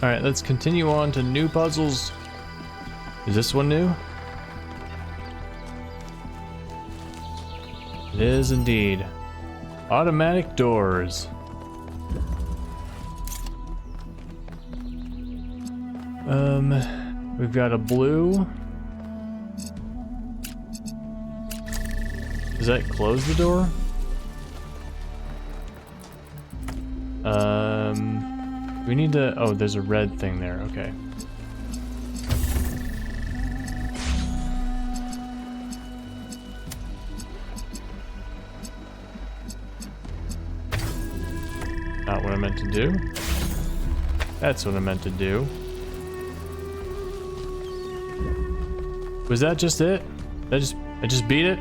Alright, let's continue on to new puzzles. Is this one new? It is indeed. Automatic doors. We've got a blue. Does that close the door? We need to, oh, there's a red thing there, okay. Not what I meant to do. That's what I meant to do. Was that just it? I just beat it?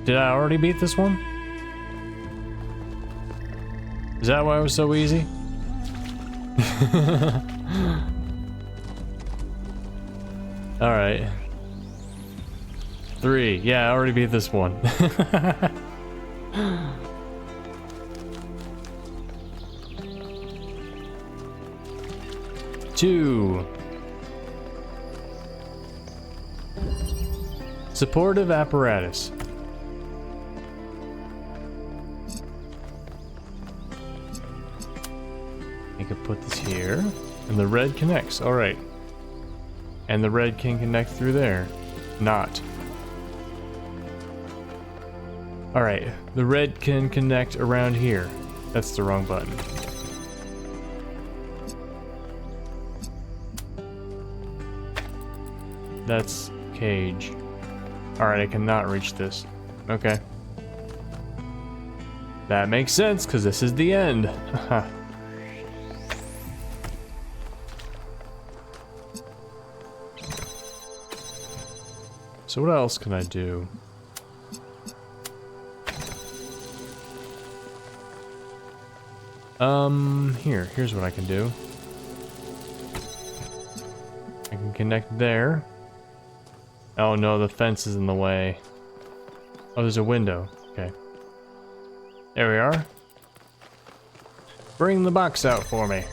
Did I already beat this one? Is that why it was so easy? Alright. 3. Yeah, I already beat this one. 2. Supportive apparatus. I could put this here, and the red connects. All right, and the red can connect through there. Not. All right, the red can connect around here. That's the wrong button. That's cage. All right, I cannot reach this. Okay. That makes sense, because this is the end. So what else can I do? Here's what I can do. I can connect there. Oh no, the fence is in the way. Oh, there's a window. Okay. There we are. Bring the box out for me.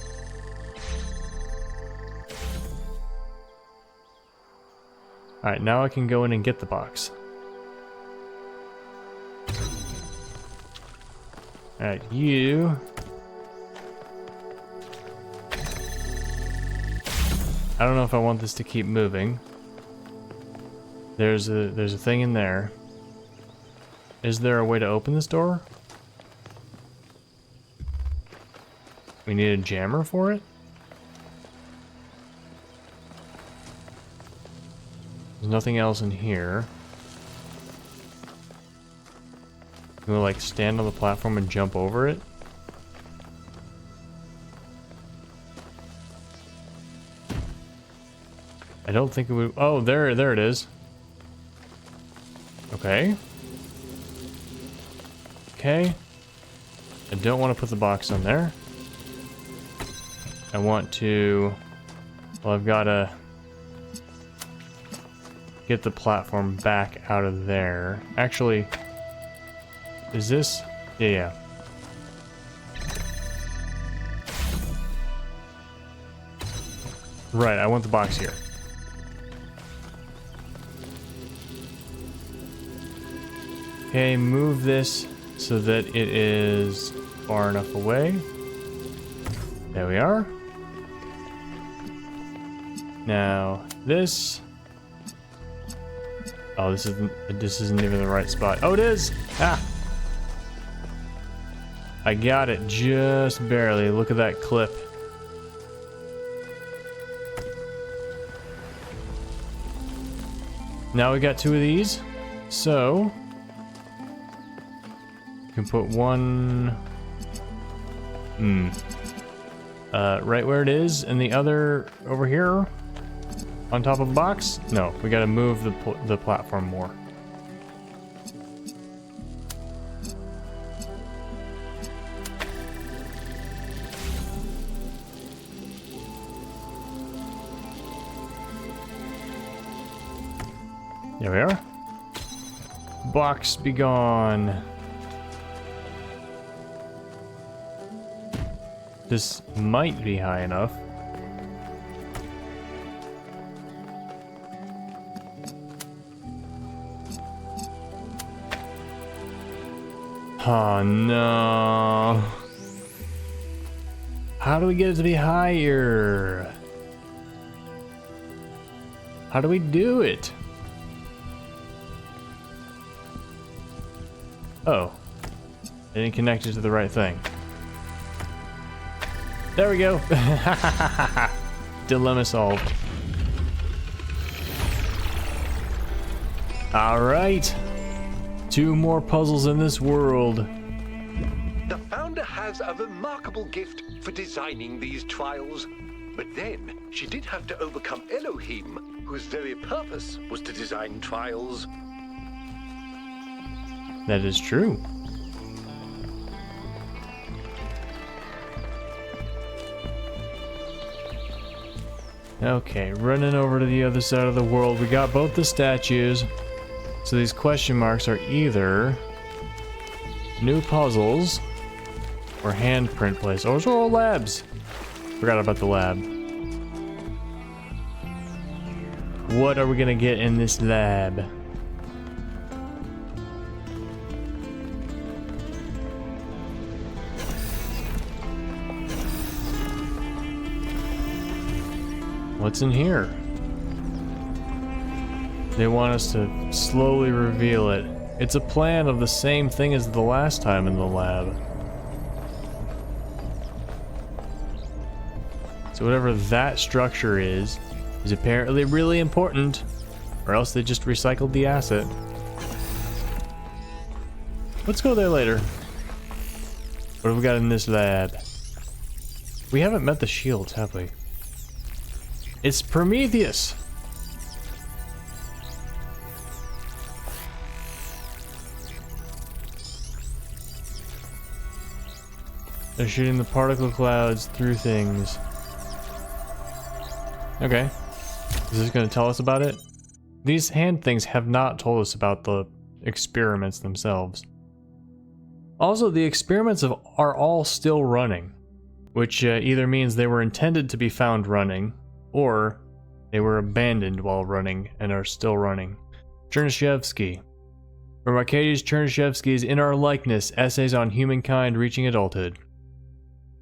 Alright, now I can go in and get the box. Alright, you... I don't know if I want this to keep moving. There's a thing in there. Is there a way to open this door? We need a jammer for it? There's nothing else in here. Can we like stand on the platform and jump over it? I don't think it would. Oh, there it is. Okay. Okay. I don't want to put the box on there. I want to... Well, I've got to get the platform back out of there. Actually, is this... Yeah. Right, I want the box here. Okay, move this so that it is far enough away. There we are. Now, this... Oh, this isn't even the right spot. Oh, it is! Ah! I got it just barely. Look at that clip. Now we got 2 of these. So... you can put one... right where it is, and the other over here on top of the box? No, we gotta move the platform more. There we are. Box be gone. This might be high enough. Oh no. How do we get it to be higher? How do we do it? Oh. I didn't connect it to the right thing. There we go. Dilemma solved. Alright. 2 more puzzles in this world. The founder has a remarkable gift for designing these trials. But then, she did have to overcome Elohim, whose very purpose was to design trials. That is true. Okay, running over to the other side of the world. We got both the statues. So these question marks are either new puzzles or handprint place. Oh, those are all labs. Forgot about the lab. What are we gonna get in this lab? What's in here? They want us to slowly reveal it. It's a plan of the same thing as the last time in the lab. So whatever that structure is apparently really important, or else they just recycled the asset. Let's go there later. What have we got in this lab? We haven't met the shields, have we? It's Prometheus! They're shooting the particle clouds through things. Okay. Is this going to tell us about it? These hand things have not told us about the experiments themselves. Also, the experiments are all still running, which either means they were intended to be found running, or they were abandoned while running and are still running. Chernyshevsky. From Arkady Chernyshevsky's In Our Likeness, Essays on Humankind Reaching Adulthood.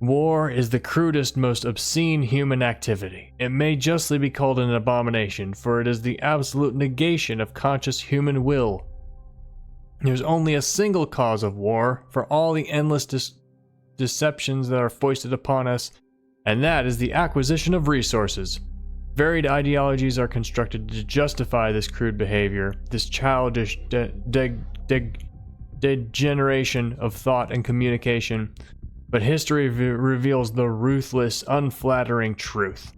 War is the crudest, most obscene human activity. It may justly be called an abomination, for it is the absolute negation of conscious human will. There's only a single cause of war for all the endless deceptions that are foisted upon us, and that is the acquisition of resources. Varied ideologies are constructed to justify this crude behavior, this childish degeneration of thought and communication. But history reveals the ruthless, unflattering truth.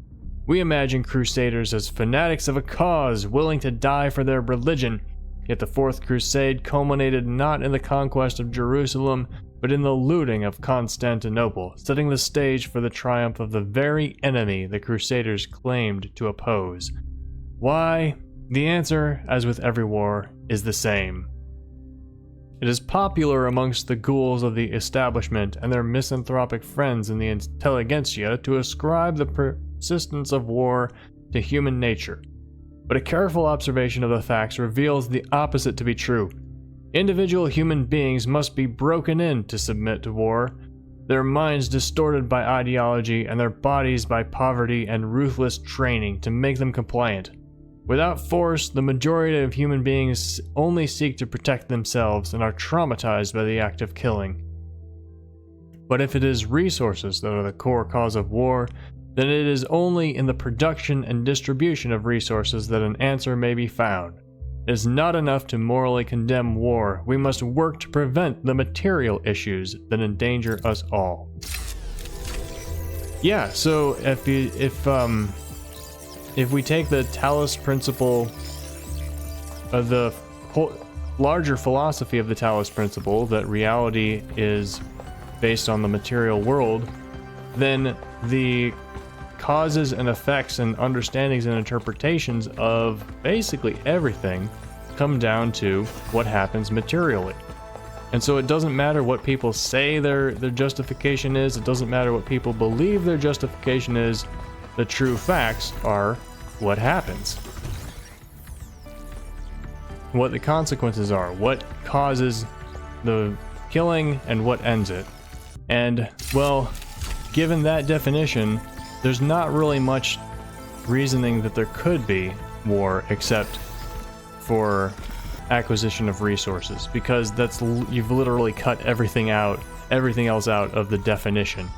We imagine crusaders as fanatics of a cause, willing to die for their religion, yet the Fourth Crusade culminated not in the conquest of Jerusalem, but in the looting of Constantinople, setting the stage for the triumph of the very enemy the crusaders claimed to oppose. Why? The answer, as with every war, is the same. It is popular amongst the ghouls of the establishment and their misanthropic friends in the intelligentsia to ascribe the persistence of war to human nature. But a careful observation of the facts reveals the opposite to be true. Individual human beings must be broken in to submit to war, their minds distorted by ideology and their bodies by poverty and ruthless training to make them compliant. Without force, the majority of human beings only seek to protect themselves and are traumatized by the act of killing. But if it is resources that are the core cause of war, then it is only in the production and distribution of resources that an answer may be found. It is not enough to morally condemn war. We must work to prevent the material issues that endanger us all. Yeah, so if we take the Talos Principle, the larger philosophy of the Talos Principle, that reality is based on the material world, then the causes and effects and understandings and interpretations of basically everything come down to what happens materially. And so it doesn't matter what people say their justification is, it doesn't matter what people believe their justification is, the true facts are what happens. What the consequences are, what causes the killing and what ends it. And, well, given that definition, there's not really much reasoning that there could be war except for acquisition of resources, because you've literally cut everything else out of the definition.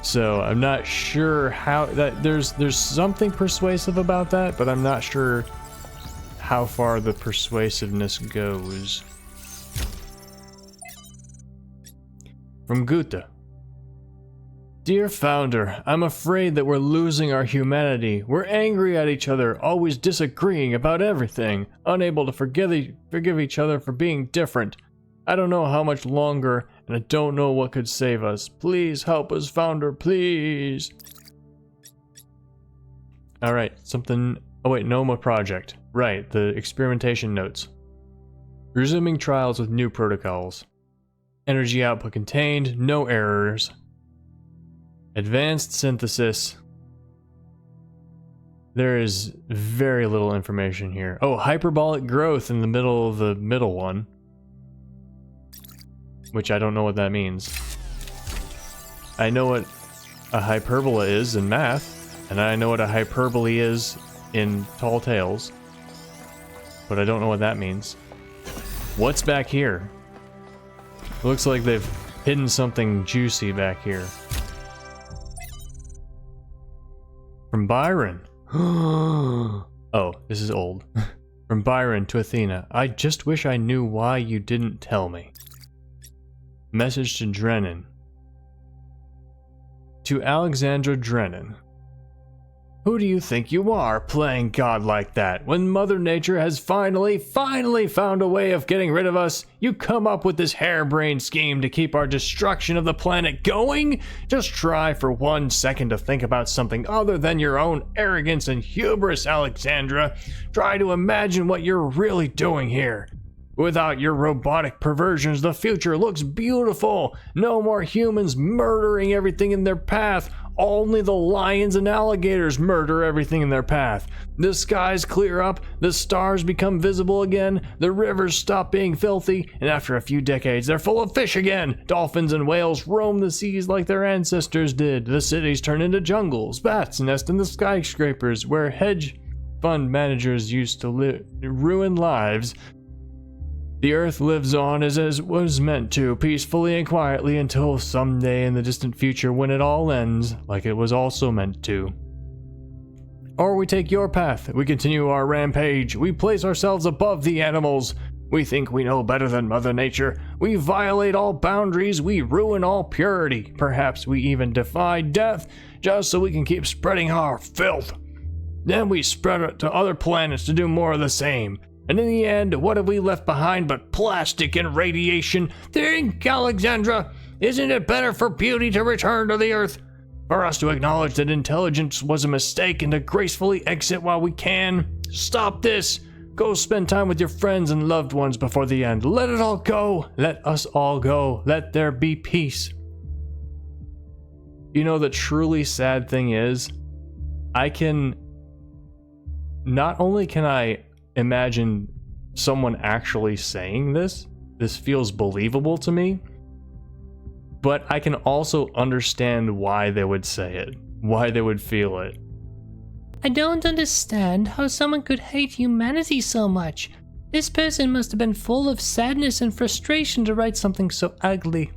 So I'm not sure how that there's something persuasive about that, but I'm not sure how far the persuasiveness goes. From Guta. Dear Founder, I'm afraid that we're losing our humanity. We're angry at each other, always disagreeing about everything, unable to forgive each other for being different. I don't know how much longer, and I don't know what could save us. Please help us, Founder, please. Alright, something... Oh wait, Noma Project. Right, the experimentation notes. Resuming trials with new protocols. Energy output contained, no errors. Advanced synthesis. There is very little information here. Oh, hyperbolic growth in the middle of the middle one. Which I don't know what that means. I know what a hyperbola is in math, and I know what a hyperbole is in Tall Tales. But I don't know what that means. What's back here? It looks like they've hidden something juicy back here. From Byron. Oh, this is old. From Byron to Athena. I just wish I knew why you didn't tell me. Message to Drennan. To Alexandra Drennan. Who do you think you are, playing God like that? When Mother Nature has finally found a way of getting rid of us, you come up with this harebrained scheme to keep our destruction of the planet going? Just try for 1 second to think about something other than your own arrogance and hubris, Alexandra. Try to imagine what you're really doing here. Without your robotic perversions, the future looks beautiful. No more humans murdering everything in their path. Only the lions and alligators murder everything in their path. The skies clear up, the stars become visible again, the rivers stop being filthy, and after a few decades they're full of fish again. Dolphins and whales roam the seas like their ancestors did. The cities turn into jungles, bats nest in the skyscrapers where hedge fund managers used to ruin lives. The Earth lives on as it was meant to, peacefully and quietly until someday in the distant future when it all ends, like it was also meant to. Or we take your path, we continue our rampage, we place ourselves above the animals. We think we know better than Mother Nature. We violate all boundaries, we ruin all purity. Perhaps we even defy death, just so we can keep spreading our filth. Then we spread it to other planets to do more of the same. And in the end, what have we left behind but plastic and radiation? Think, Alexandra! Isn't it better for beauty to return to the Earth? For us to acknowledge that intelligence was a mistake and to gracefully exit while we can? Stop this! Go spend time with your friends and loved ones before the end. Let it all go! Let us all go. Let there be peace. You know, the truly sad thing is, not only can I imagine someone actually saying this feels believable to me, but I can also understand why they would say it, why they would feel it. I don't understand how someone could hate humanity so much. This person must have been full of sadness and frustration to write something so ugly.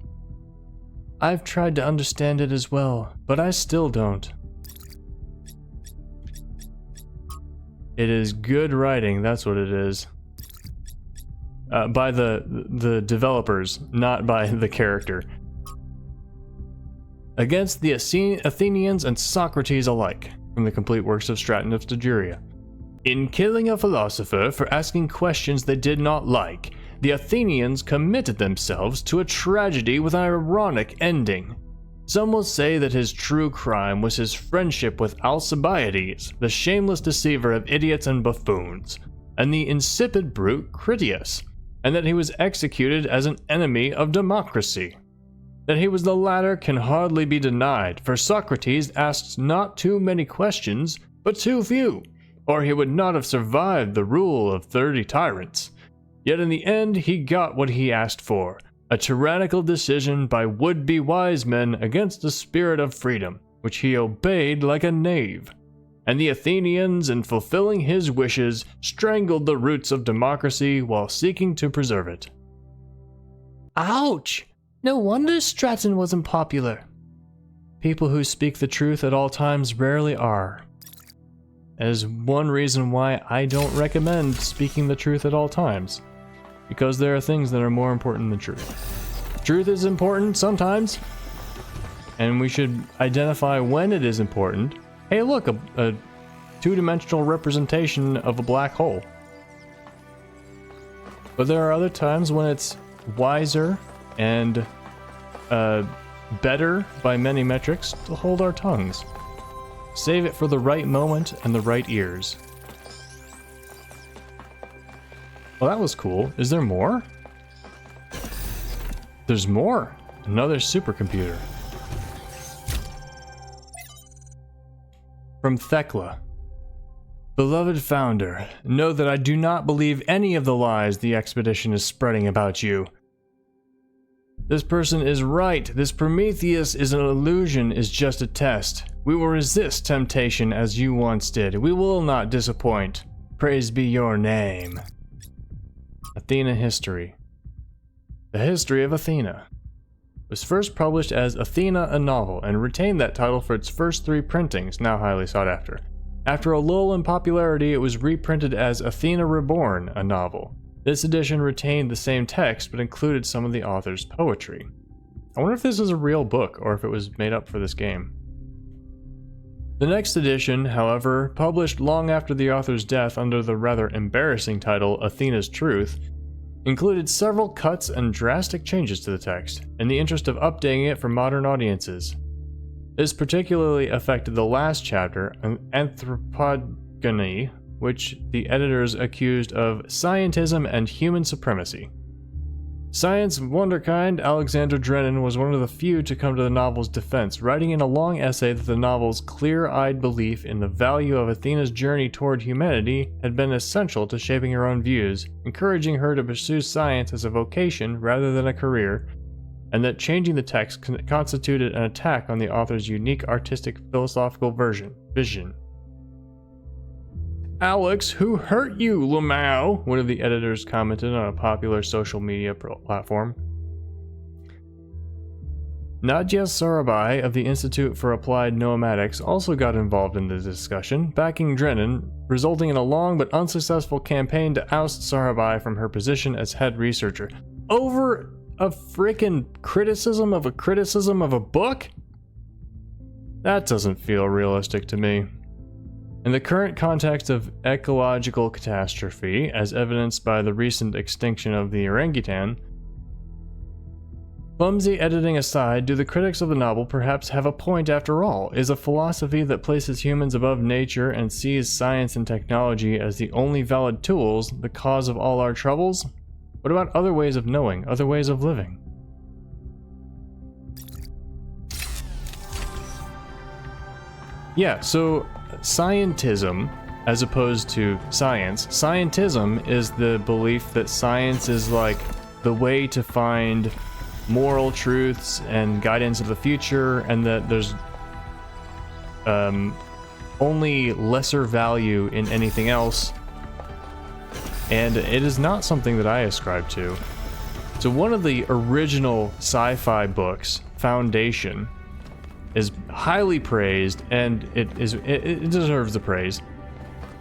I've tried to understand it as well, but I still don't. It is good writing, that's what it is. By the developers, not by the character. Against the Athenians and Socrates alike, from the complete works of Straton of Stagiria. In killing a philosopher for asking questions they did not like, the Athenians committed themselves to a tragedy with an ironic ending. Some will say that his true crime was his friendship with Alcibiades, the shameless deceiver of idiots and buffoons, and the insipid brute Critias. and that he was executed as an enemy of democracy. That he was the latter can hardly be denied, for Socrates asked not too many questions, but too few, or he would not have survived the rule of 30 tyrants. Yet in the end he got what he asked for, a tyrannical decision by would-be wise men against the spirit of freedom, which he obeyed like a knave. And the Athenians, in fulfilling his wishes, strangled the roots of democracy while seeking to preserve it. Ouch! No wonder Stratton wasn't popular. People who speak the truth at all times rarely are. That is one reason why I don't recommend speaking the truth at all times. Because there are things that are more important than truth. Truth is important sometimes, and we should identify when it is important. Hey look, a two-dimensional representation of a black hole. But there are other times when it's wiser and better by many metrics to hold our tongues. Save it for the right moment and the right ears. Well, that was cool. Is there more? There's more. Another supercomputer. From Thekla. Beloved Founder, know that I do not believe any of the lies the expedition is spreading about you. This person is right. This Prometheus is an illusion, is just a test. We will resist temptation as you once did. We will not disappoint. Praise be your name. Athena History. The History of Athena was first published as Athena, a novel, and retained that title for its first 3 printings, now highly sought after. After a lull in popularity, it was reprinted as Athena Reborn, a novel. This edition retained the same text, but included some of the author's poetry. I wonder if this is a real book, or if it was made up for this game. The next edition, however, published long after the author's death under the rather embarrassing title Athena's Truth, included several cuts and drastic changes to the text, in the interest of updating it for modern audiences. This particularly affected the last chapter, Anthropogony, which the editors accused of scientism and human supremacy. Science wonderkind Alexander Drennan was one of the few to come to the novel's defense, writing in a long essay that the novel's clear-eyed belief in the value of Athena's journey toward humanity had been essential to shaping her own views, encouraging her to pursue science as a vocation rather than a career, and that changing the text constituted an attack on the author's unique artistic philosophical vision. Alex, who hurt you, Lamau? One of the editors commented on a popular social media platform. Nadia Sarabai of the Institute for Applied Noematics also got involved in the discussion, backing Drennan, resulting in a long but unsuccessful campaign to oust Sarabai from her position as head researcher. Over a frickin' criticism of a book? That doesn't feel realistic to me. In the current context of ecological catastrophe, as evidenced by the recent extinction of the orangutan, clumsy editing aside, do the critics of the novel perhaps have a point after all? Is a philosophy that places humans above nature and sees science and technology as the only valid tools the cause of all our troubles? What about other ways of knowing, other ways of living? Yeah, so scientism, as opposed to science, scientism is the belief that science is like the way to find moral truths and guidance of the future, and that there's only lesser value in anything else, and it is not something that I ascribe to. So one of the original sci-fi books, Foundation, is highly praised, and it deserves the praise.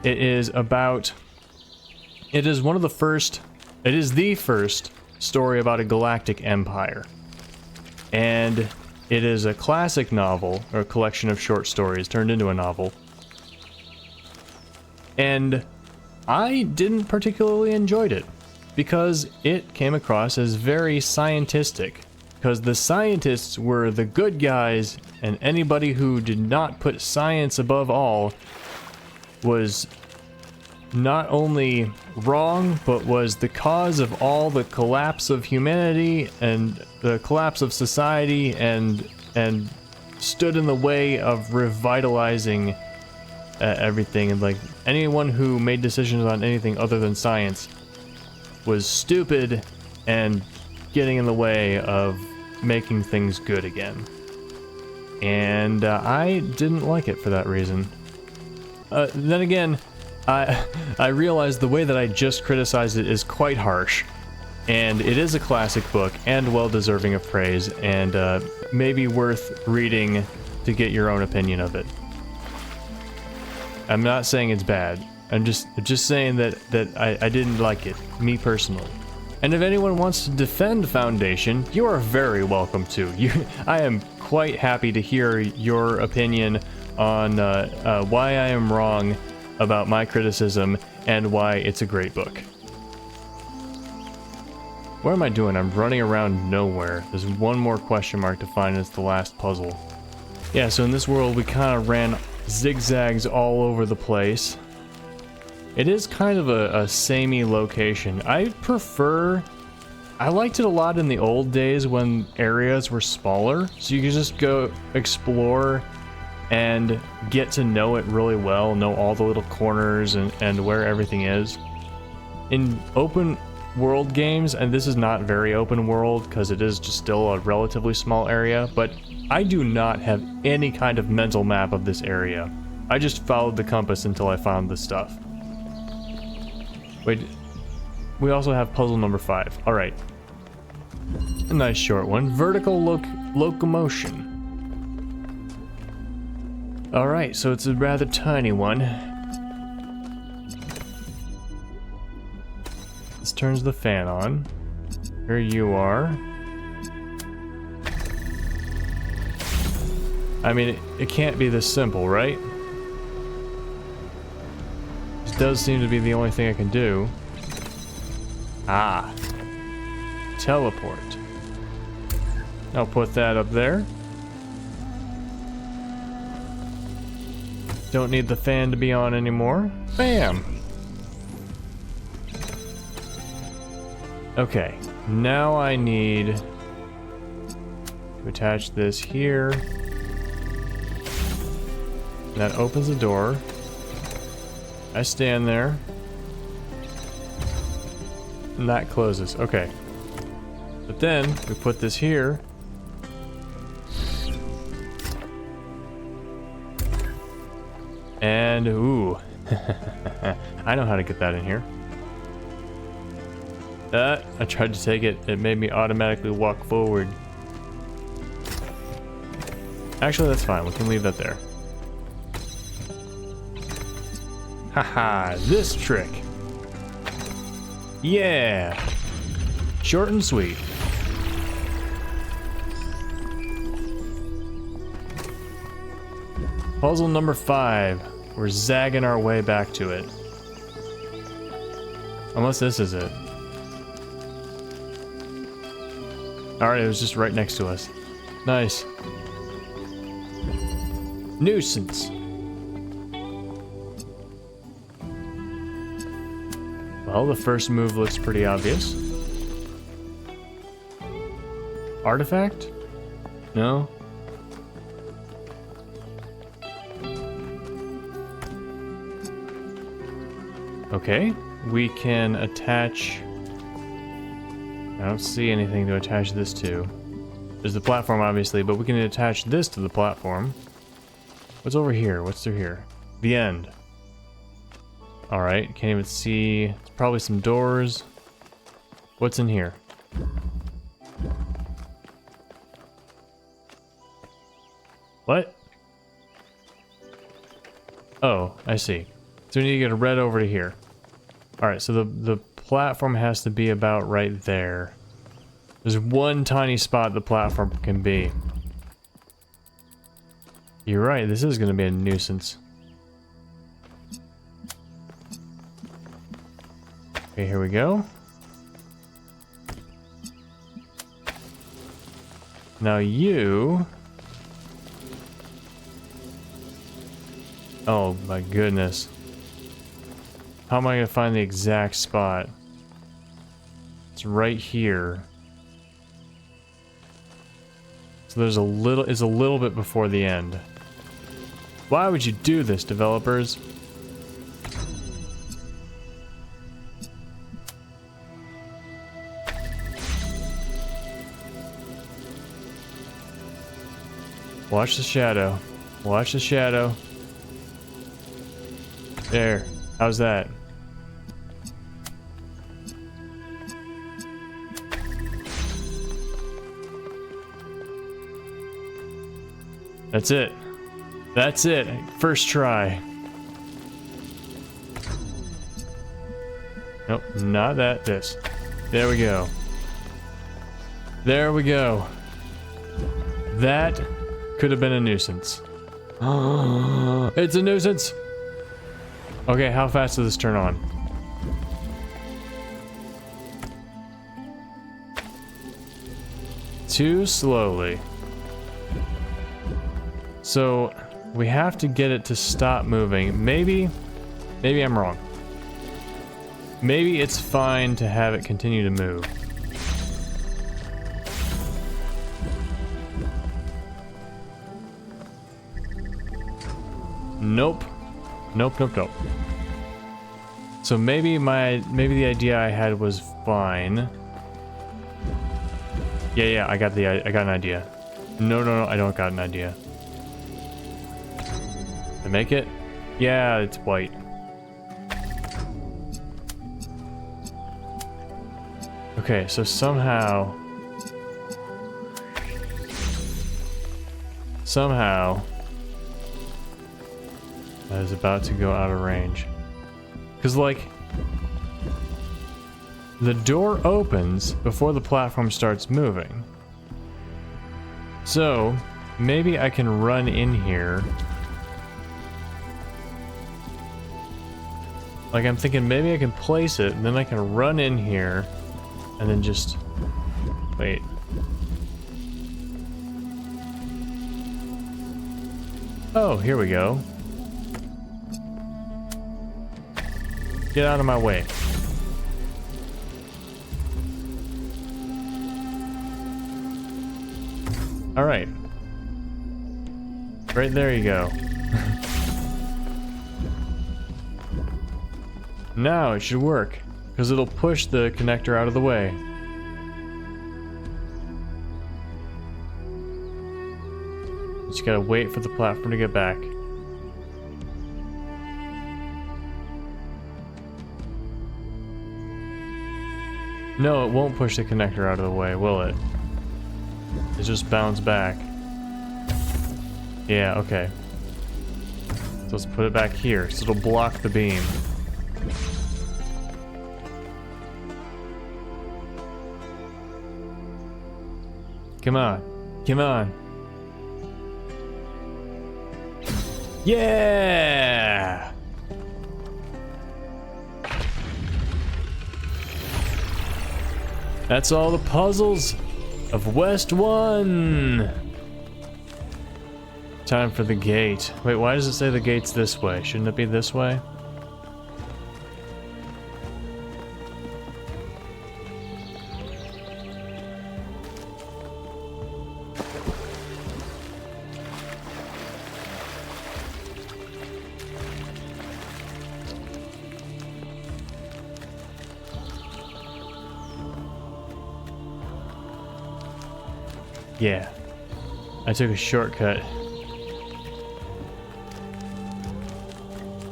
It is the first story about a galactic empire, and it is a classic novel, or a collection of short stories turned into a novel, and I didn't particularly enjoy it because it came across as very scientistic, because the scientists were the good guys, and anybody who did not put science above all was not only wrong, but was the cause of all the collapse of humanity and the collapse of society, and stood in the way of revitalizing everything. And like anyone who made decisions on anything other than science was stupid and getting in the way of making things good again. And I didn't like it for that reason. Then again, I realized the way that I just criticized it is quite harsh, and it is a classic book and well deserving of praise, and maybe worth reading to get your own opinion of it. I'm not saying it's bad. I'm just saying that I didn't like it, me personally. And if anyone wants to defend Foundation, you are very welcome to. I am quite happy to hear your opinion on why I am wrong about my criticism and why it's a great book. What am I doing? I'm running around nowhere. There's one more question mark to find, and it's the last puzzle. Yeah, so in this world we kind of ran zigzags all over the place. It is kind of a samey location. I liked it a lot in the old days when areas were smaller, so you could just go explore and get to know it really well, know all the little corners and where everything is. In open world games, and this is not very open world because it is just still a relatively small area, but I do not have any kind of mental map of this area. I just followed the compass until I found the stuff. Wait, we also have puzzle number 5. All right. A nice short one. Vertical locomotion. All right, so it's a rather tiny one. This turns the fan on. Here you are. I mean, it can't be this simple, right? This does seem to be the only thing I can do. Ah. Teleport. I'll put that up there. Don't need the fan to be on anymore. Bam! Okay, now I need to attach this here. That opens the door. I stand there. And that closes. Okay. But then we put this here. And ooh. I know how to get that in here. I tried to take it. It made me automatically walk forward. Actually, that's fine. We can leave that there. Haha, this trick. Yeah. Short and sweet. Puzzle number 5. We're zagging our way back to it. Unless this is it. Alright, it was just right next to us. Nice. Nuisance. Well, the first move looks pretty obvious. Artifact? No? Okay, we can attach... I don't see anything to attach this to. There's the platform, obviously, but we can attach this to the platform. What's over here? What's through here? The end. Alright, can't even see. It's probably some doors. What's in here? What? Oh, I see. So we need to get a red over to here. Alright, so the platform has to be about right there. There's one tiny spot the platform can be. You're right, this is going to be a nuisance. Okay, here we go. Now you... Oh my goodness. How am I gonna find the exact spot? It's right here. So there's it's a little bit before the end. Why would you do this, developers? Watch the shadow. Watch the shadow. There. How's that? That's it. That's it. First try. Nope, not that. This. There we go. There we go. That could have been a nuisance. It's a nuisance! Okay, how fast does this turn on? Too slowly. So, we have to get it to stop moving. Maybe I'm wrong. Maybe it's fine to have it continue to move. Nope. Nope, nope, nope. So maybe the idea I had was fine. Yeah, I got an idea. No, I don't got an idea. To make it? Yeah, it's white. Okay, so somehow that is about to go out of range. Because, like, the door opens before the platform starts moving. So, maybe I can run in here. Like, I'm thinking maybe I can place it, and then I can run in here, and then just... wait. Oh, here we go. Get out of my way. All right. Right there you go. Now it should work, because it'll push the connector out of the way. Just gotta wait for the platform to get back. No, it won't push the connector out of the way, will it? It just bounce back. Yeah, okay. So let's put it back here, so it'll block the beam. Come on. Come on. Yeah! That's all the puzzles of West 1. Time for the gate. Wait, why does it say the gate's this way? Shouldn't it be this way? Yeah, I took a shortcut.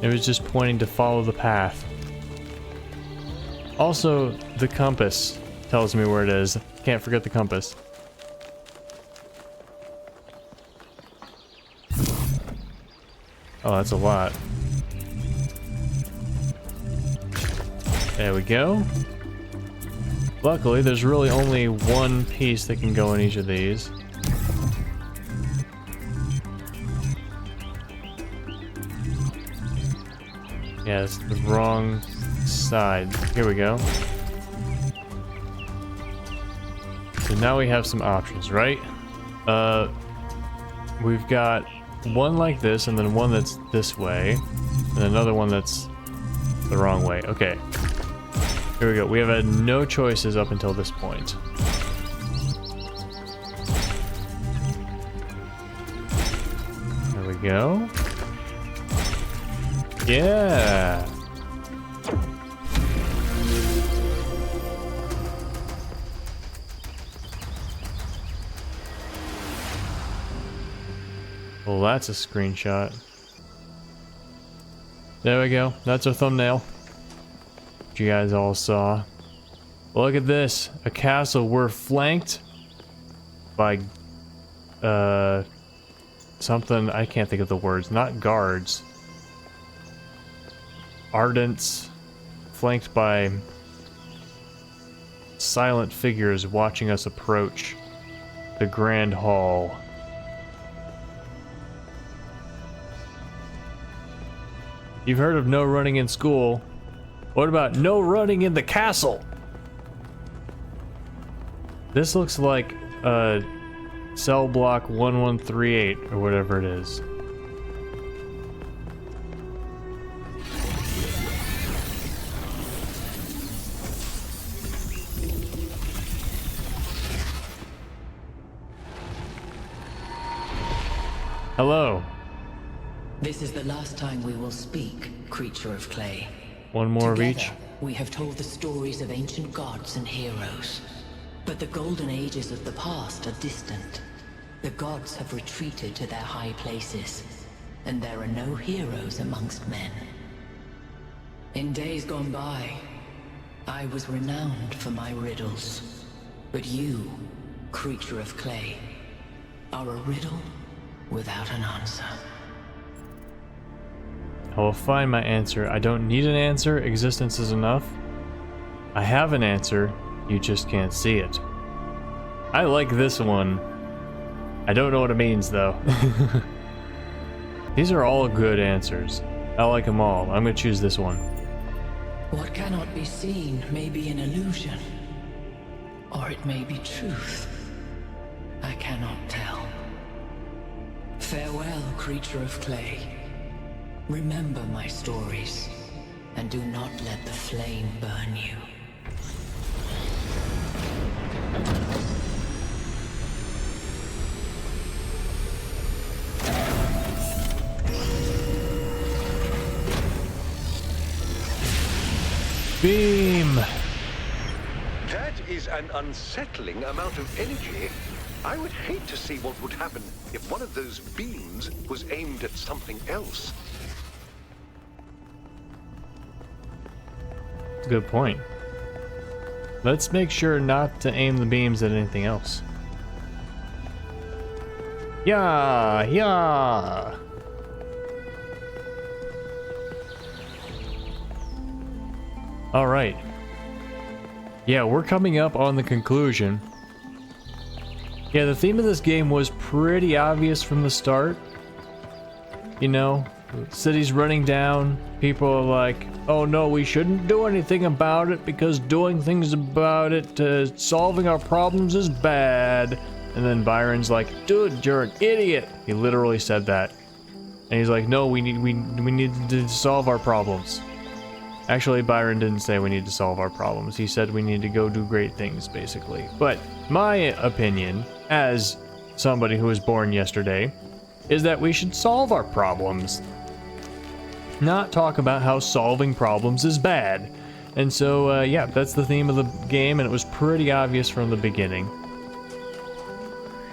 It was just pointing to follow the path. Also, the compass tells me where it is. Can't forget the compass. Oh, that's a lot. There we go. Luckily, there's really only one piece that can go in each of these. Yeah, it's the wrong side. Here we go. So now we have some options, right? We've got one like this, and then one that's this way, and another one that's The wrong way. Okay. Here we go. We have had no choices up until this point. There we go. Yeah. Well, that's a screenshot. There we go. That's our thumbnail. Which you guys all saw. Look at this. A castle. We're flanked by something. I can't think of the words. Not guards. Ardents. Flanked by silent figures watching us approach the Grand Hall. You've heard of no running in school. What about no running in the castle? This looks like cell block 1138 or whatever it is. Hello. This is the last time we will speak, creature of clay. One more of Together, each. we have told the stories of ancient gods and heroes. But the golden ages of the past are distant. The gods have retreated to their high places, and there are no heroes amongst men. In days gone by, I was renowned for my riddles. But you, creature of clay, are a riddle without an answer. I will find my answer. I don't need an answer. Existence is enough. I have an answer. You just can't see it. I like this one. I don't know what it means though. These are all good answers. I like them all. I'm gonna choose this one. What cannot be seen may be an illusion, or it may be truth. I cannot tell. Farewell, creature of clay. Remember my stories, and do not let the flame burn you. Beam! That is an unsettling amount of energy. I would hate to see what would happen if one of those beams was aimed at something else. Good point. Let's make sure not to aim the beams at anything else. Yeah, yeah. All right. Yeah, we're coming up on the conclusion. Yeah, the theme of this game was pretty obvious from the start. You know, city's running down. People are like, oh no, we shouldn't do anything about it because doing things about it, solving our problems is bad. And then Byron's like, dude, you're an idiot. He literally said that. And he's like, no, we need to solve our problems. Actually, Byron didn't say we need to solve our problems. He said we need to go do great things, basically. But my opinion, as somebody who was born yesterday, is that we should solve our problems. Not talk about how solving problems is bad. And so, yeah, that's the theme of the game, and it was pretty obvious from the beginning.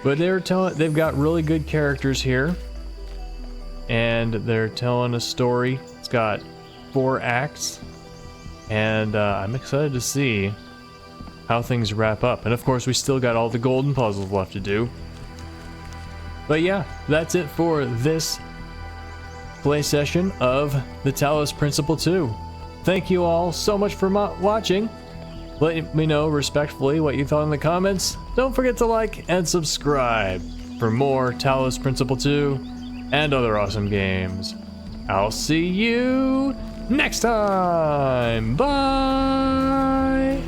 But they've got really good characters here. And they're telling a story. It's got 4 acts. And I'm excited to see how things wrap up. And of course, we still got all the golden puzzles left to do. But yeah, that's it for this play session of the Talos Principle 2. Thank you all so much for watching. Let me know respectfully what you thought in the comments. Don't forget to like and subscribe for more Talos Principle 2 and other awesome games. I'll see you next time. Bye.